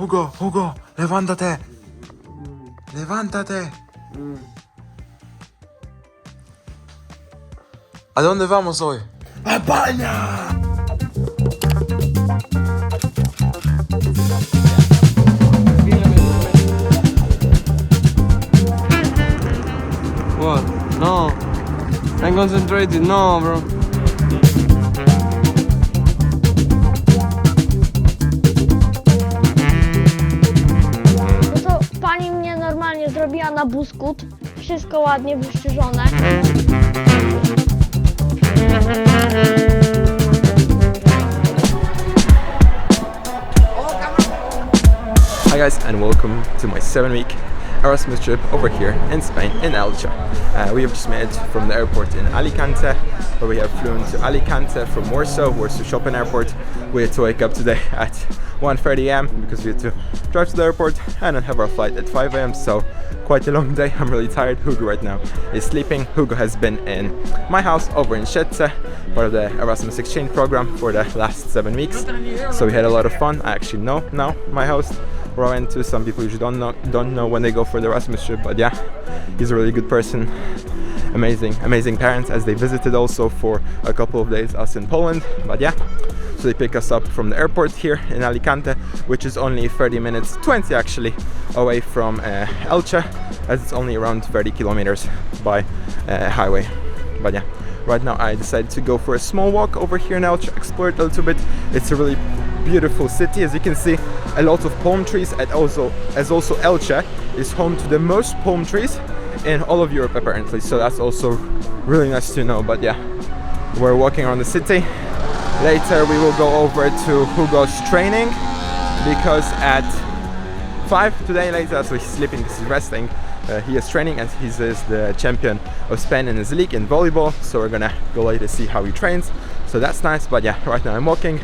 Hugo, levántate. Levántate. ¿A dónde vamos hoy? ¡A España! What? No. I'm concentrated. No, bro. No to pani mnie normalnie zrobiła na buskut. Wszystko ładnie wyszczyżone. Hi guys, and welcome to my 7-week Erasmus trip over here in Spain, in Elche. We have just made it from the airport in Alicante, where we have flown to Alicante from Warsaw Shopping Airport. We had to wake up today at 1:30 am because we had to drive to the airport and then have our flight at 5 am, so quite a long day. I'm really tired. Hugo right now is sleeping. Hugo has been in my house over in Jeżeli, part of the Erasmus exchange program for the last 7 weeks. So we had a lot of fun. I actually know now my host. Where I went to. Some people usually don't know when they go for the Erasmus trip, but yeah, he's a really good person. Amazing parents, as they visited also for a couple of days us in Poland. But yeah, so they pick us up from the airport here in Alicante, which is only 30 minutes, 20 actually, away from Elche, as it's only around 30 kilometers by highway. But yeah, right now I decided to go for a small walk over here in Elche, explore it a little bit. It's a really beautiful city, as you can see, a lot of palm trees, and also Elche is home to the most palm trees in all of Europe apparently, so that's also really nice to know. But yeah, we're walking around the city. Later we will go over to Hugo's training, because at 5 today later, so he's sleeping because he's resting. He is training, and he is the champion of Spain in his league in volleyball, so we're gonna go later see how he trains, so that's nice. But yeah, right now I'm walking.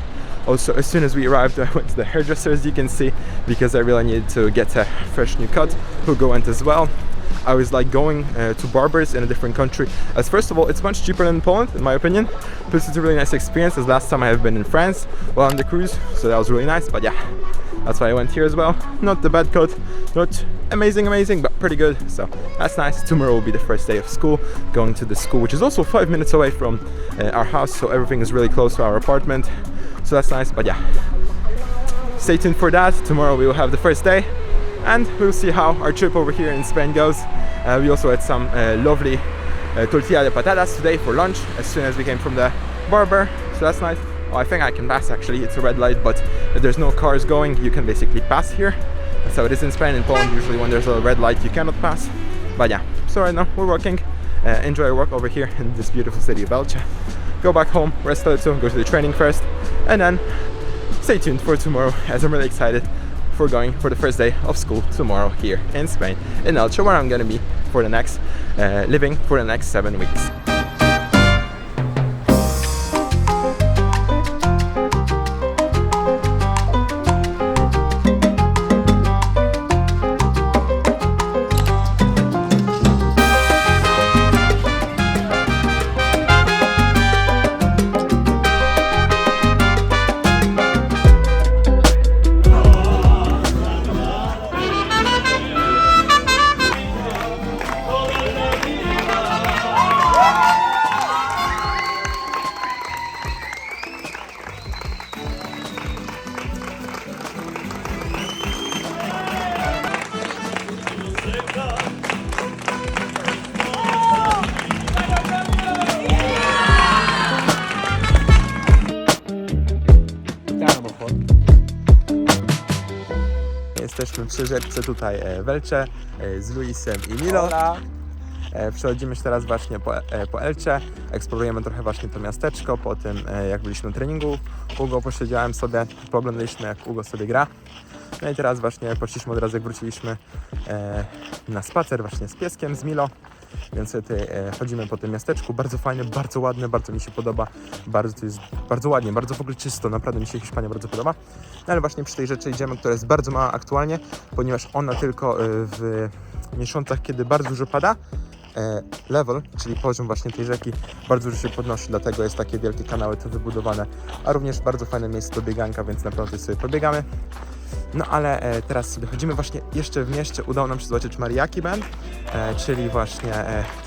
Also, as soon as we arrived, I went to the hairdresser, as you can see, because I really needed to get a fresh new cut. Hugo went as well. I was like going to barbers in a different country, as first of all, it's much cheaper than Poland in my opinion, plus it's a really nice experience, as last time I have been in France while on the cruise, so that was really nice. But yeah, that's why I went here as well. Not the bad cut, not amazing, but pretty good, so that's nice. Tomorrow will be the first day of school, going to the school, which is also 5 minutes away from our house, so everything is really close to our apartment, so that's nice. But yeah, stay tuned for that. Tomorrow we will have the first day, and we'll see how our trip over here in Spain goes. We also had some lovely tortilla de patatas today for lunch as soon as we came from the barber, so that's nice. Oh, I think I can pass actually, it's a red light, but if there's no cars going, you can basically pass here. That's how it is in Spain. In Poland, usually when there's a red light, you cannot pass. But yeah, so right now we're walking, enjoy our walk over here in this beautiful city of Elche. Go back home, rest a little, go to the training first, and then stay tuned for tomorrow, as I'm really excited for going for the first day of school tomorrow here in Spain, in Elche, where I'm gonna be for the next, living for the next 7 weeks. Jesteśmy przy rzeczce tutaj w Elche z Luisem i Milo. Przechodzimy się teraz właśnie po Elche, eksplorujemy trochę właśnie to miasteczko. Po tym jak byliśmy na treningu Hugo, posiedziałem sobie, pooglądaliśmy jak Hugo sobie gra. No i teraz właśnie poszliśmy od razu, jak wróciliśmy na spacer właśnie z pieskiem, z Milo. Więc tutaj chodzimy po tym miasteczku, bardzo fajne, bardzo ładne, bardzo mi się podoba, bardzo, to jest bardzo ładnie, bardzo w ogóle czysto, naprawdę mi się Hiszpania bardzo podoba. No ale właśnie przy tej rzeczy idziemy, która jest bardzo mała aktualnie, ponieważ ona tylko w miesiącach, kiedy bardzo dużo pada, level, czyli poziom właśnie tej rzeki, bardzo dużo się podnosi, dlatego jest takie wielkie kanały tu wybudowane, a również bardzo fajne miejsce do bieganka, więc naprawdę sobie pobiegamy. No ale teraz sobie chodzimy właśnie jeszcze w mieście, udało nam się zobaczyć mariachi band, czyli właśnie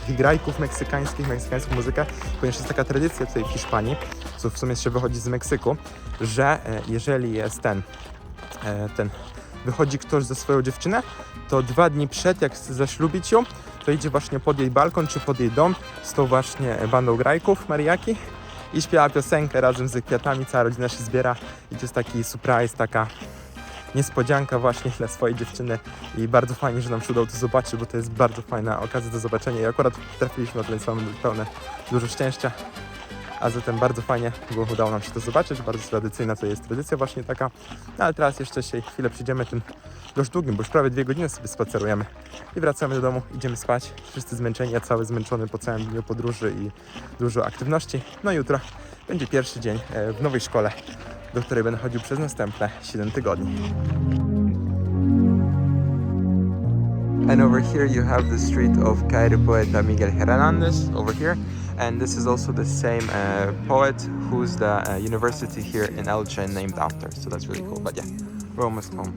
tych grajków meksykańskich, meksykańską muzykę, ponieważ jest taka tradycja tutaj w Hiszpanii, co w sumie się wychodzi z Meksyku, że jeżeli jest wychodzi ktoś ze swoją dziewczynę, to 2 dni przed, jak chce zaślubić ją, to idzie właśnie pod jej balkon czy pod jej dom z tą właśnie bandą grajków mariachi i śpiewa piosenkę razem z kwiatami, cała rodzina się zbiera i to jest taki surprise, taka niespodzianka właśnie dla swojej dziewczyny i bardzo fajnie, że nam się udało to zobaczyć, bo to jest bardzo fajna okazja do zobaczenia i akurat trafiliśmy na to, więc mamy pełne dużo szczęścia. A zatem bardzo fajnie, bo udało nam się to zobaczyć, bardzo tradycyjna to jest tradycja właśnie taka, no ale teraz jeszcze się chwilę przyjdziemy tym dość długim, bo już prawie 2 godziny sobie spacerujemy i wracamy do domu, idziemy spać, wszyscy zmęczeni, ja cały zmęczony po całym dniu podróży i dużo aktywności. No jutro będzie pierwszy dzień w nowej szkole, do której będę chodził przez następne 7 tygodni. And over here you have the street of poeta Miguel Hernández over here, and this is also the same poet who's the university here in Elche named after, so that's really cool. But yeah, we're almost home.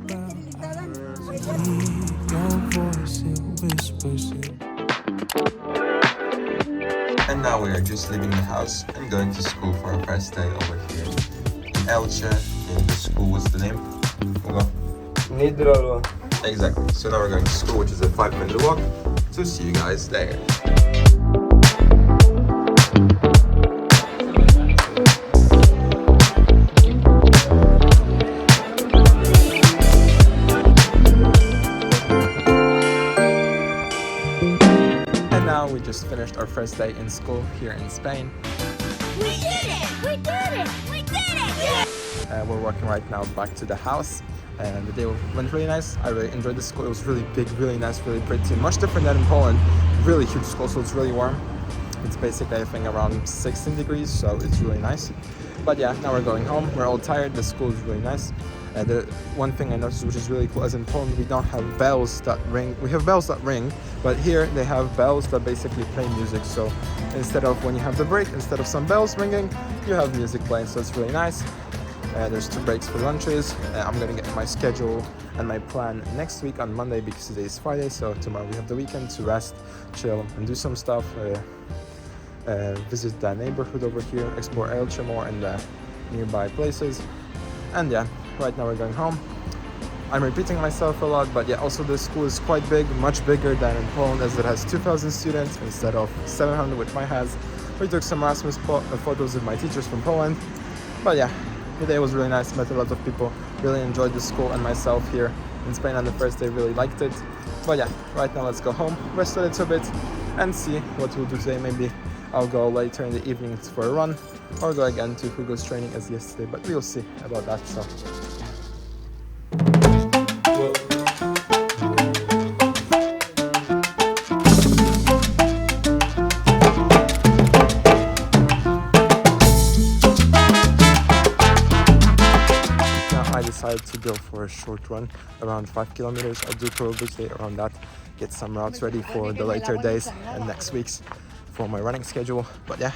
And now we are just leaving the house and going to school for our first day over here in Elche. In the school, what's the name? Nidrolo. Exactly. So now we're going to school, which is a 5-minute walk. So see you guys there. And now we just finished our first day in school here in Spain. We did it! We did it! We did it! We're walking right now back to the house. And the day went really nice. I really enjoyed the school. It was really big, really nice, really pretty. Much different than in Poland. Really huge school, so it's really warm. It's basically, I think, around 16 degrees, so it's really nice. But yeah, now we're going home. We're all tired. The school is really nice. The one thing I noticed, which is really cool, as in Poland, we don't have bells that ring. We have bells that ring, but here they have bells that basically play music. So instead of when you have the break, instead of some bells ringing, you have music playing. So it's really nice. There's 2 breaks for lunches. I'm gonna get my schedule and my plan next week on Monday because today is Friday, so tomorrow we have the weekend to rest, chill, and do some stuff. Visit the neighborhood over here, explore Elche more and the nearby places. And yeah, right now we're going home. I'm repeating myself a lot, but yeah, also the school is quite big, much bigger than in Poland, as it has 2,000 students instead of 700, which mine has. We took some ERASMUS photos with my teachers from Poland. But yeah, the day was really nice, met a lot of people, really enjoyed the school and myself here in Spain on the first day, really liked it. But yeah, right now let's go home, rest a little bit and see what we'll do today. Maybe I'll go later in the evening for a run or go again to Hugo's training as yesterday, but we'll see about that. So. Decided to go for a short run around 5 kilometers. I'll do probably stay around that, get some routes ready for the later days and next weeks for my running schedule. But yeah,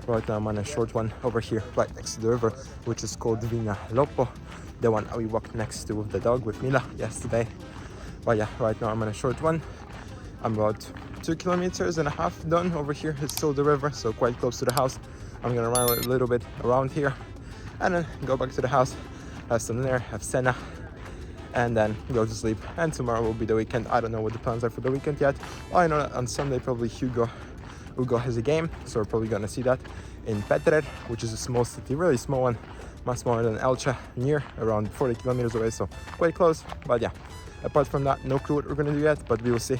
right now I'm on a short one over here right next to the river, which is called Vina Lopo, the one we walked next to with the dog with Mila yesterday. But yeah, right now I'm on a short one. I'm about 2.5 kilometers done over here. It's still the river, so quite close to the house. I'm gonna run a little bit around here and then go back to the house, have some dinner, have cena, and then go to sleep. And tomorrow will be the weekend. I don't know what the plans are for the weekend yet. I know that on Sunday probably Hugo has a game, so we're probably gonna see that in Petrer, which is a small city, really small one, much smaller than Elche, near around 40 kilometers away, so quite close. But yeah, apart from that, no clue what we're gonna do yet, but we will see.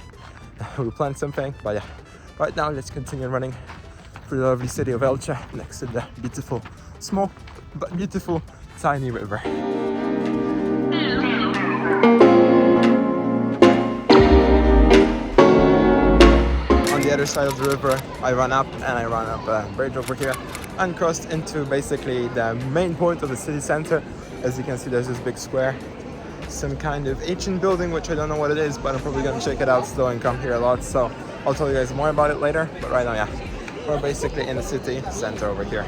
We'll plan something. But yeah, right now let's continue running through the lovely city of Elche next to the beautiful, small but beautiful tiny river. On the other side of the river, I ran up a bridge over here and crossed into basically the main point of the city center. As you can see, there's this big square, some kind of ancient building, which I don't know what it is, but I'm probably gonna check it out still and come here a lot, so I'll tell you guys more about it later. But right now, yeah, we're basically in the city center over here,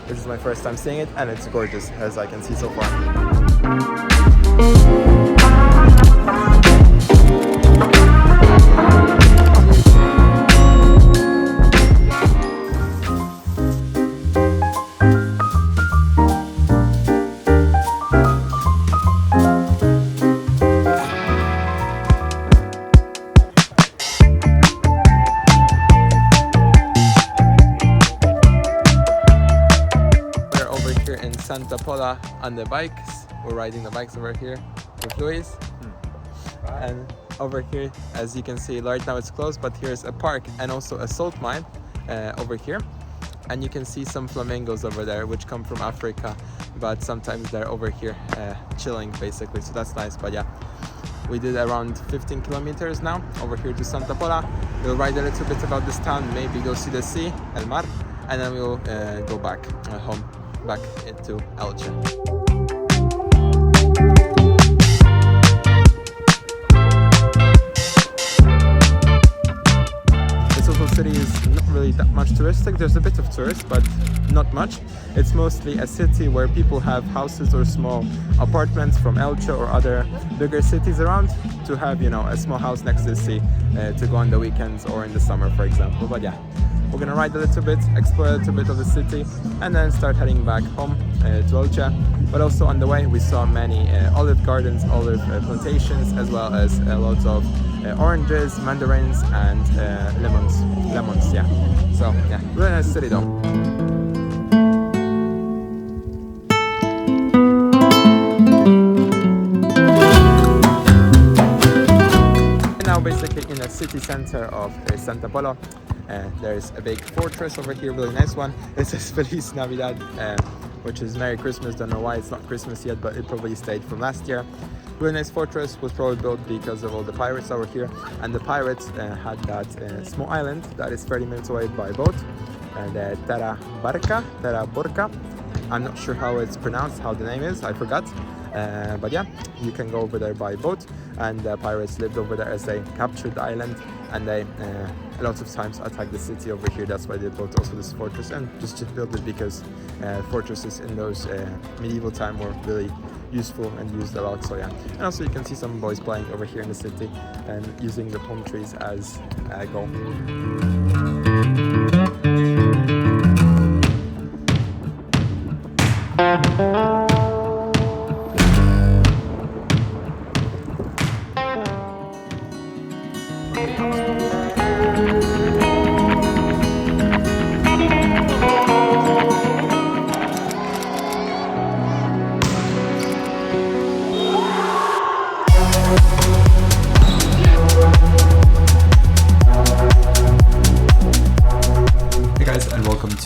which is my first time seeing it, and it's gorgeous, as I can see so far. Pola on the bikes. We're riding the bikes over here with Luis. And over here, as you can see, right now it's closed, but here's a park and also a salt mine over here. And you can see some flamingos over there, which come from Africa, but sometimes they're over here chilling basically, so that's nice. But yeah, we did around 15 kilometers now over here to Santa Pola. We'll ride a little bit about this town, maybe go see the sea, El Mar, and then we'll go back home, back into Elche. City is not really that much touristic. There's a bit of tourists, but not much. It's mostly a city where people have houses or small apartments from Elche or other bigger cities around to have, you know, a small house next to the sea to go on the weekends or in the summer, for example. But yeah, we're gonna ride a little bit, explore a little bit of the city, and then start heading back home to Elche. But also on the way, we saw many olive gardens, olive plantations, as well as lots of oranges, mandarins, and lemons, yeah. So yeah, really nice city though. Now basically in the city center of Santa Pola, there's a big fortress over here, really nice one. It says Feliz Navidad, which is Merry Christmas. Don't know why it's not Christmas yet, but it probably stayed from last year. Really nice fortress, was probably built because of all the pirates over here, and the pirates had that small island that is 30 minutes away by boat, the Terra Borca. I'm not sure how it's pronounced, how the name is, I forgot. But yeah, you can go over there by boat, and the pirates lived over there as they captured the island, and they a lot of times attacked the city over here. That's why they built also this fortress, and just built it because fortresses in those medieval time were really useful and used a lot. So yeah, and also you can see some boys playing over here in the city and using the palm trees as a goal.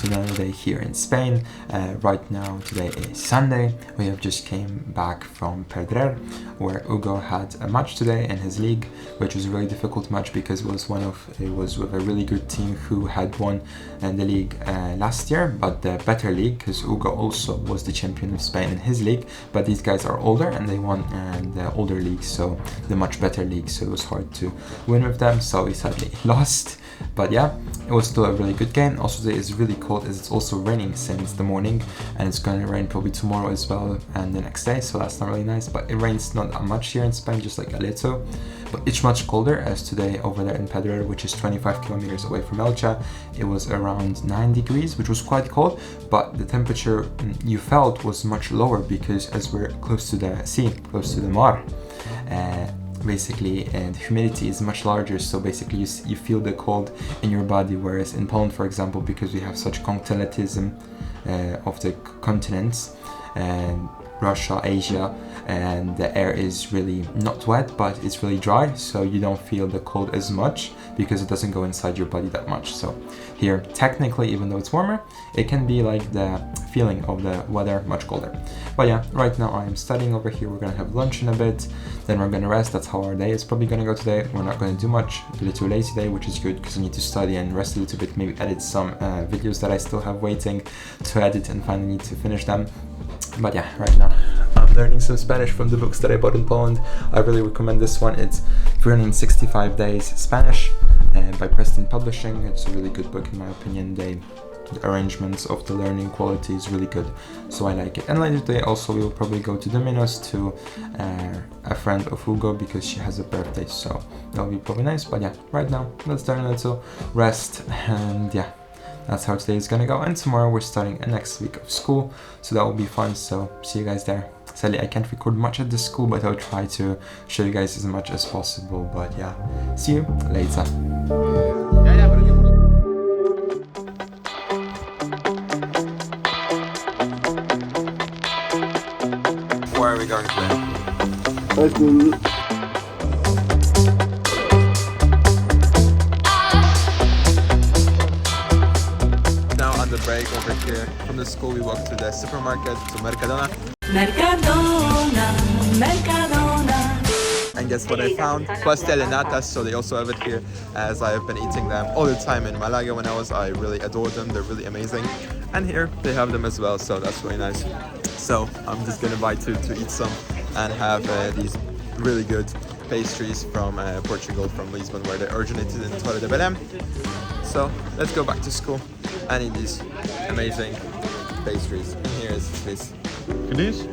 Another day here in Spain. Right now, today is Sunday. We have just came back from Perder, where Hugo had a match today in his league, which was a really difficult match because it was with a really good team who had won the league last year, but the better league, because Hugo also was the champion of Spain in his league, but these guys are older and they won the older league, so the much better league, so it was hard to win with them, so we sadly lost. But yeah, it was still a really good game. Also today is really cold as it's also raining since the morning, and it's going to rain probably tomorrow as well and the next day, so that's not really nice. But it rains not that much here in Spain, just like a little, but it's much colder as today over there in Pedrer, which is 25 kilometers away from Elche. It was around 9 degrees, which was quite cold, but the temperature you felt was much lower because as we're close to the sea, close to the Mar, basically, and the humidity is much larger, so basically you feel the cold in your body, whereas in Poland, for example, because we have such continentalism of the continents, and Russia, Asia, and the air is really not wet, but it's really dry, so you don't feel the cold as much because it doesn't go inside your body that much. So here, technically, even though it's warmer, it can be like the feeling of the weather much colder. But yeah, right now I am studying over here. We're gonna have lunch in a bit, then we're gonna rest. That's how our day is probably gonna go today. We're not gonna do much, a little lazy today, which is good because I need to study and rest a little bit, maybe edit some videos that I still have waiting to edit and finally need to finish them. But yeah, right now I'm learning some Spanish from the books that I bought in Poland. I really recommend this one. It's 365 Days Spanish by Preston Publishing. It's a really good book in my opinion. They the arrangements of the learning quality is really good, so I like it. And later today also we will probably go to Domino's to a friend of Hugo because she has a birthday, so that'll be probably nice. But yeah, right now let's turn a little rest, and yeah, that's how today is gonna go. And tomorrow we're starting a next week of school, so that will be fun, so see you guys there. Sadly I can't record much at the school, but I'll try to show you guys as much as possible. But yeah, see you later. Where are we going today? Highschool. Now on the break over here from the school, we walk to the supermarket, to Mercadona. And guess what I found? Pastel and natas, so they also have it here, as I have been eating them all the time in Malaga when I really adore them, they're really amazing. And here they have them as well, so that's really nice. So I'm just gonna buy two to eat some and have these really good pastries from Portugal, from Lisbon, where they originated in Torre de Belém. So let's go back to school and eat these amazing pastries. And here is this. Feliz?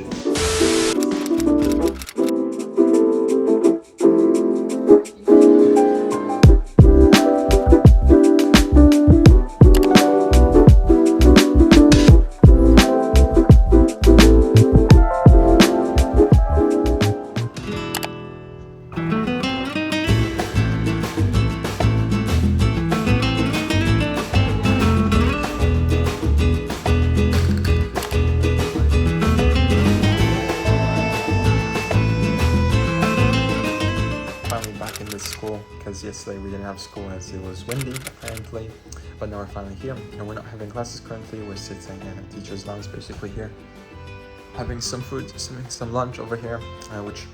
School, because yesterday we didn't have school as it was windy apparently, but now we're finally here and we're not having classes currently. We're sitting in a teacher's lounge basically here, having some food, some lunch over here, which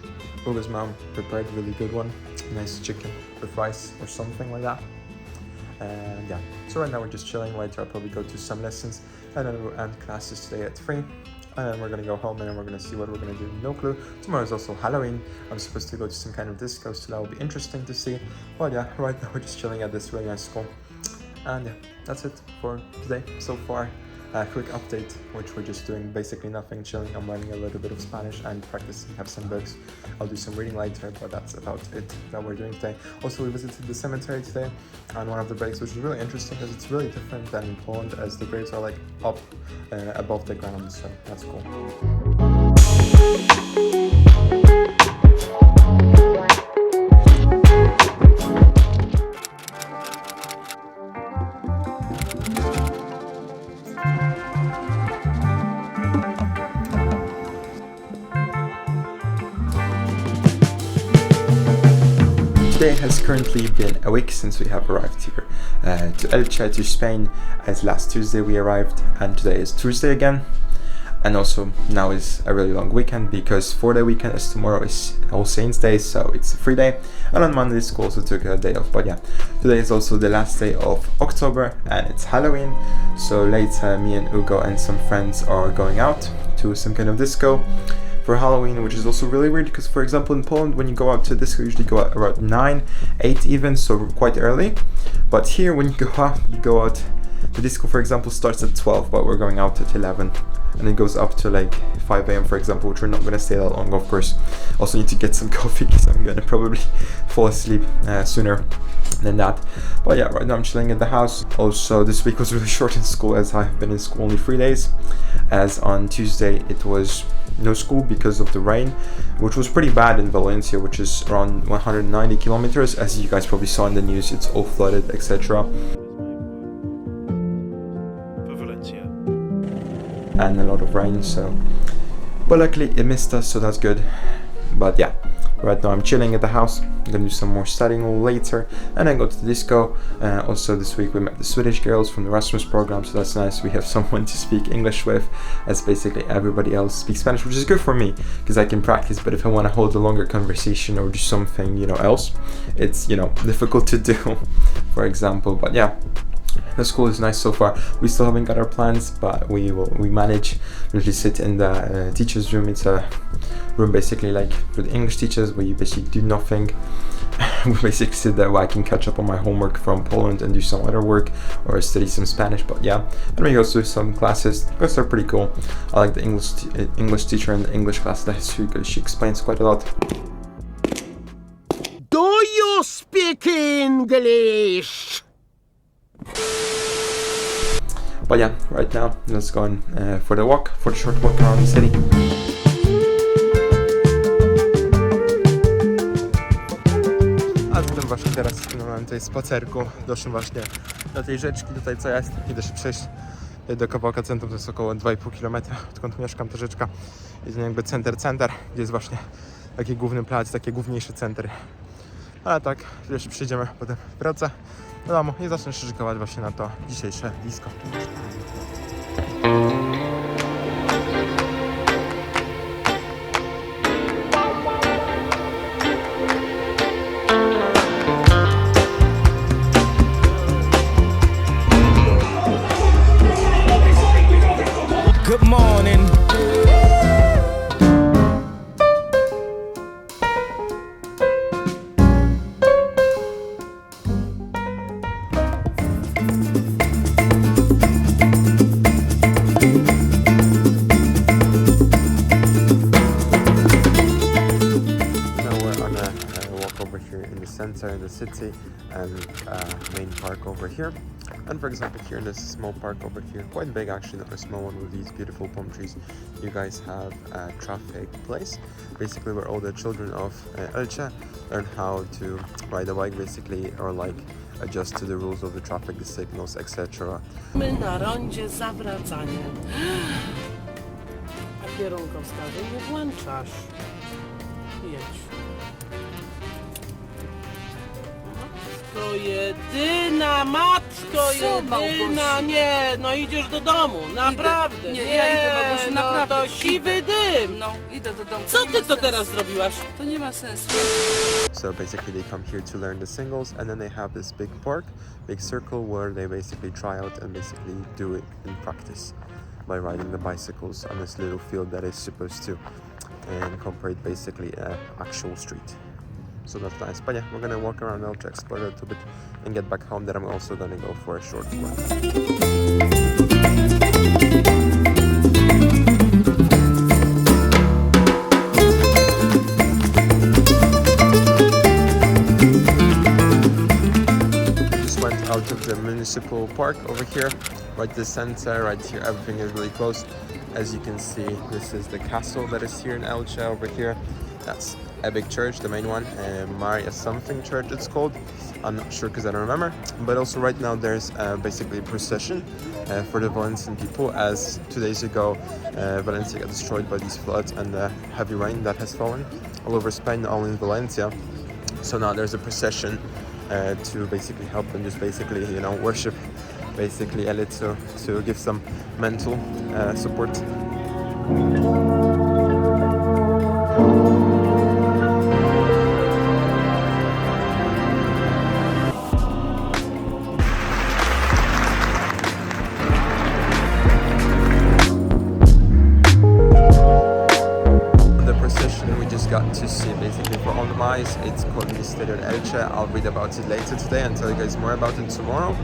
Uga's mom prepared, really good one, nice chicken with rice or something like that. And yeah, so right now we're just chilling. Later I'll probably go to some lessons, and then we'll end classes today at 3. And then we're gonna go home and then we're gonna see what we're gonna do. No clue. Tomorrow is also Halloween. I'm supposed to go to some kind of disco, so that will be interesting to see. But yeah, right now we're just chilling at this really nice school. And yeah, that's it for today so far. A quick update, which we're just doing basically nothing, chilling. I'm learning a little bit of Spanish and practicing, have some books. I'll do some reading later, but that's about it that we're doing today. Also, we visited the cemetery today on one of the breaks, which is really interesting because it's really different than in Poland, as the graves are like up above the ground, so that's cool. Today has currently been a week since we have arrived here to Elche, to Spain, as last Tuesday we arrived, and today is Tuesday again. And also now is a really long weekend, because 4-day weekend, as tomorrow is All Saints Day, so it's a free day. And on Monday school also took a day off. But yeah, today is also the last day of October and it's Halloween. So later me and Hugo and some friends are going out to some kind of disco for Halloween, which is also really weird because, for example, in Poland, when you go out to disco, you usually go out around 9, 8 even, so quite early. But here, when you go out, the disco, for example, starts at 12, but we're going out at 11. And it goes up to like 5 a.m, for example, which we're not gonna stay that long, of course. Also need to get some coffee because I'm gonna probably fall asleep sooner than that. But yeah, right now I'm chilling at the house. Also, this week was really short in school, as I've been in school only 3 days. As on Tuesday it was no school because of the rain, which was pretty bad in Valencia, which is around 190 kilometers. As you guys probably saw in the news, it's all flooded, etc. And a lot of rain, so, but luckily it missed us, so that's good. But yeah, right now I'm chilling at the house. I'm gonna do some more studying later and then go to the disco. Also this week we met the Swedish girls from the ERASMUS program, so that's nice. We have someone to speak English with, as basically everybody else speaks Spanish, which is good for me because I can practice. But if I want to hold a longer conversation or do something, else, it's, difficult to do, for example. But yeah, the school is nice so far. We still haven't got our plans, but we manage. We usually sit in the teacher's room. It's a room basically like for the English teachers, where you basically do nothing we basically said that I can catch up on my homework from Poland and do some other work or study some Spanish. But yeah, and we go through some classes because they're pretty cool. I like the English teacher in the English class because she explains quite a lot. Do you speak English? But yeah, right now let's go on for the short walk around the city. A zatem właśnie teraz mam tutaj spacerku, doszłem właśnie do tej rzeczki tutaj co jest, idę się przejść do kawałka centrum, to jest około 2,5 km, odkąd mieszkam, ta rzeczka jest jakby center, gdzie jest właśnie taki główny plac, takie główniejsze centry. Ale tak, jeszcze przyjdziemy, potem wrócę do domu i zacznę się szykować właśnie na to dzisiejsze disco. Good morning. Center in the city and main park over here. And for example, here in this small park over here, quite big actually, not a small one with these beautiful palm trees, you guys have a traffic place, basically where all the children of Elche learn how to ride a bike basically, or like adjust to the rules of the traffic, the signals, etc. My na rondzie zawracanie. A kierunkowskazu nie włączasz. Jedź. Matko jedyna, nie, no idziesz do domu, naprawdę, nie, ja idę, Małgosiu, no naprawdę. to siwy dym. No, idę do domu. Co ty to teraz zrobiłaś? To nie ma sensu. So basically they come here to learn the singles, and then they have this big park, big circle where they basically try out and basically do it in practice by riding the bicycles on this little field that is supposed to incorporate basically an actual street. So that's nice. But yeah, we're gonna walk around Elche, explore a little bit and get back home. Then I'm also gonna go for a short walk. Just went out of the municipal park over here, right the center, right here, everything is really close. As you can see, this is the castle that is here in Elche over here. That's a big church, the main one, Maria something church it's called. I'm not sure because I don't remember. But also right now there's basically a procession for the Valencian people, as 2 days ago Valencia got destroyed by these floods and the heavy rain that has fallen all over Spain, not only in Valencia. So now there's a procession to basically help them, just basically, you know, worship basically Elche to give some mental support. Got to see basically for all the mice. It's called Misterio Elche. I'll read about it later today and tell you guys more about it tomorrow,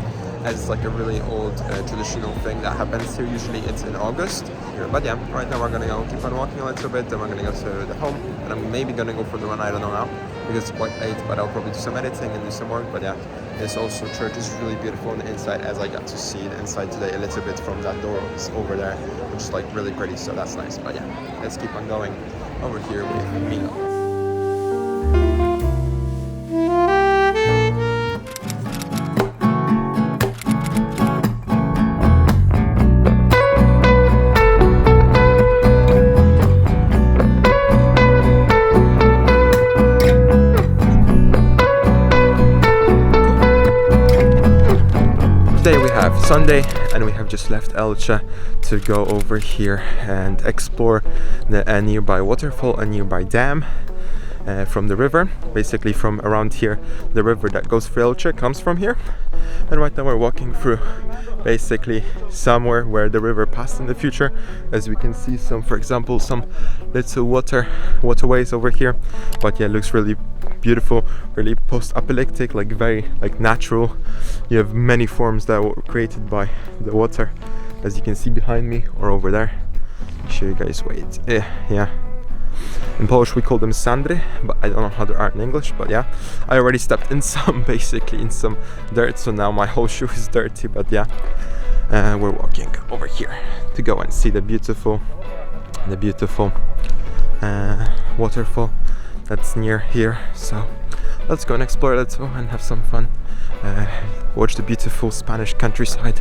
as it's like a really old traditional thing that happens here. Usually it's in August here. But yeah, right now we're gonna go keep on walking a little bit, then we're gonna go to the home, and I'm maybe gonna go for the run, I don't know now because it's quite late, but I'll probably do some editing and do some work. But yeah, this also church is really beautiful on the inside, as I got to see the inside today a little bit from that door over there, which is like really pretty, so that's nice. But yeah, let's keep on going over here with Milo. Today we have Sunday and we have just left Elche to go over here and explore a nearby waterfall, a nearby dam from the river. Basically from around here, the river that goes through Elche comes from here. And right now we're walking through basically somewhere where the river passed in the future. As we can see some, for example, some little waterways over here. But yeah, it looks really beautiful, really post-apocalyptic, like very like natural. You have many forms that were created by the water, as you can see behind me or over there. I'll show you guys. Wait, yeah. In Polish we call them sandry, but I don't know how they are in English. But yeah, I already stepped in some, basically in some dirt, so now my whole shoe is dirty. But yeah, we're walking over here to go and see the beautiful waterfall that's near here. So let's go and explore. Let's go and have some fun. Watch the beautiful Spanish countryside,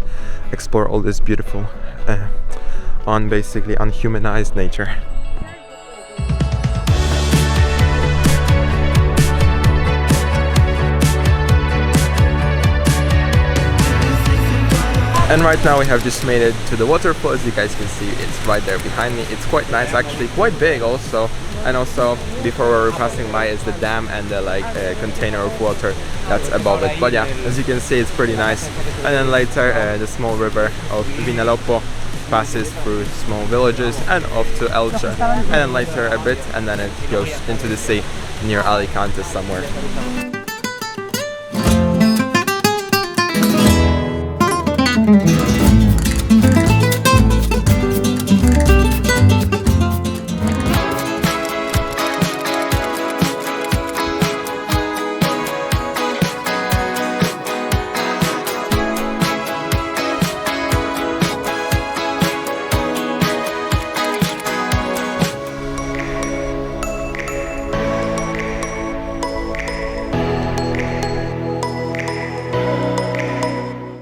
explore all this beautiful basically unhumanized nature. And right now we have just made it to the waterfall. As you guys can see, it's right there behind me. It's quite nice, actually, quite big also. And also before we were passing by is the dam and the container of water that's above it. But yeah, as you can see, it's pretty nice. And then later the small river of Vinalopó passes through small villages and off to Elche. And then later a bit, and then it goes into the sea near Alicante somewhere.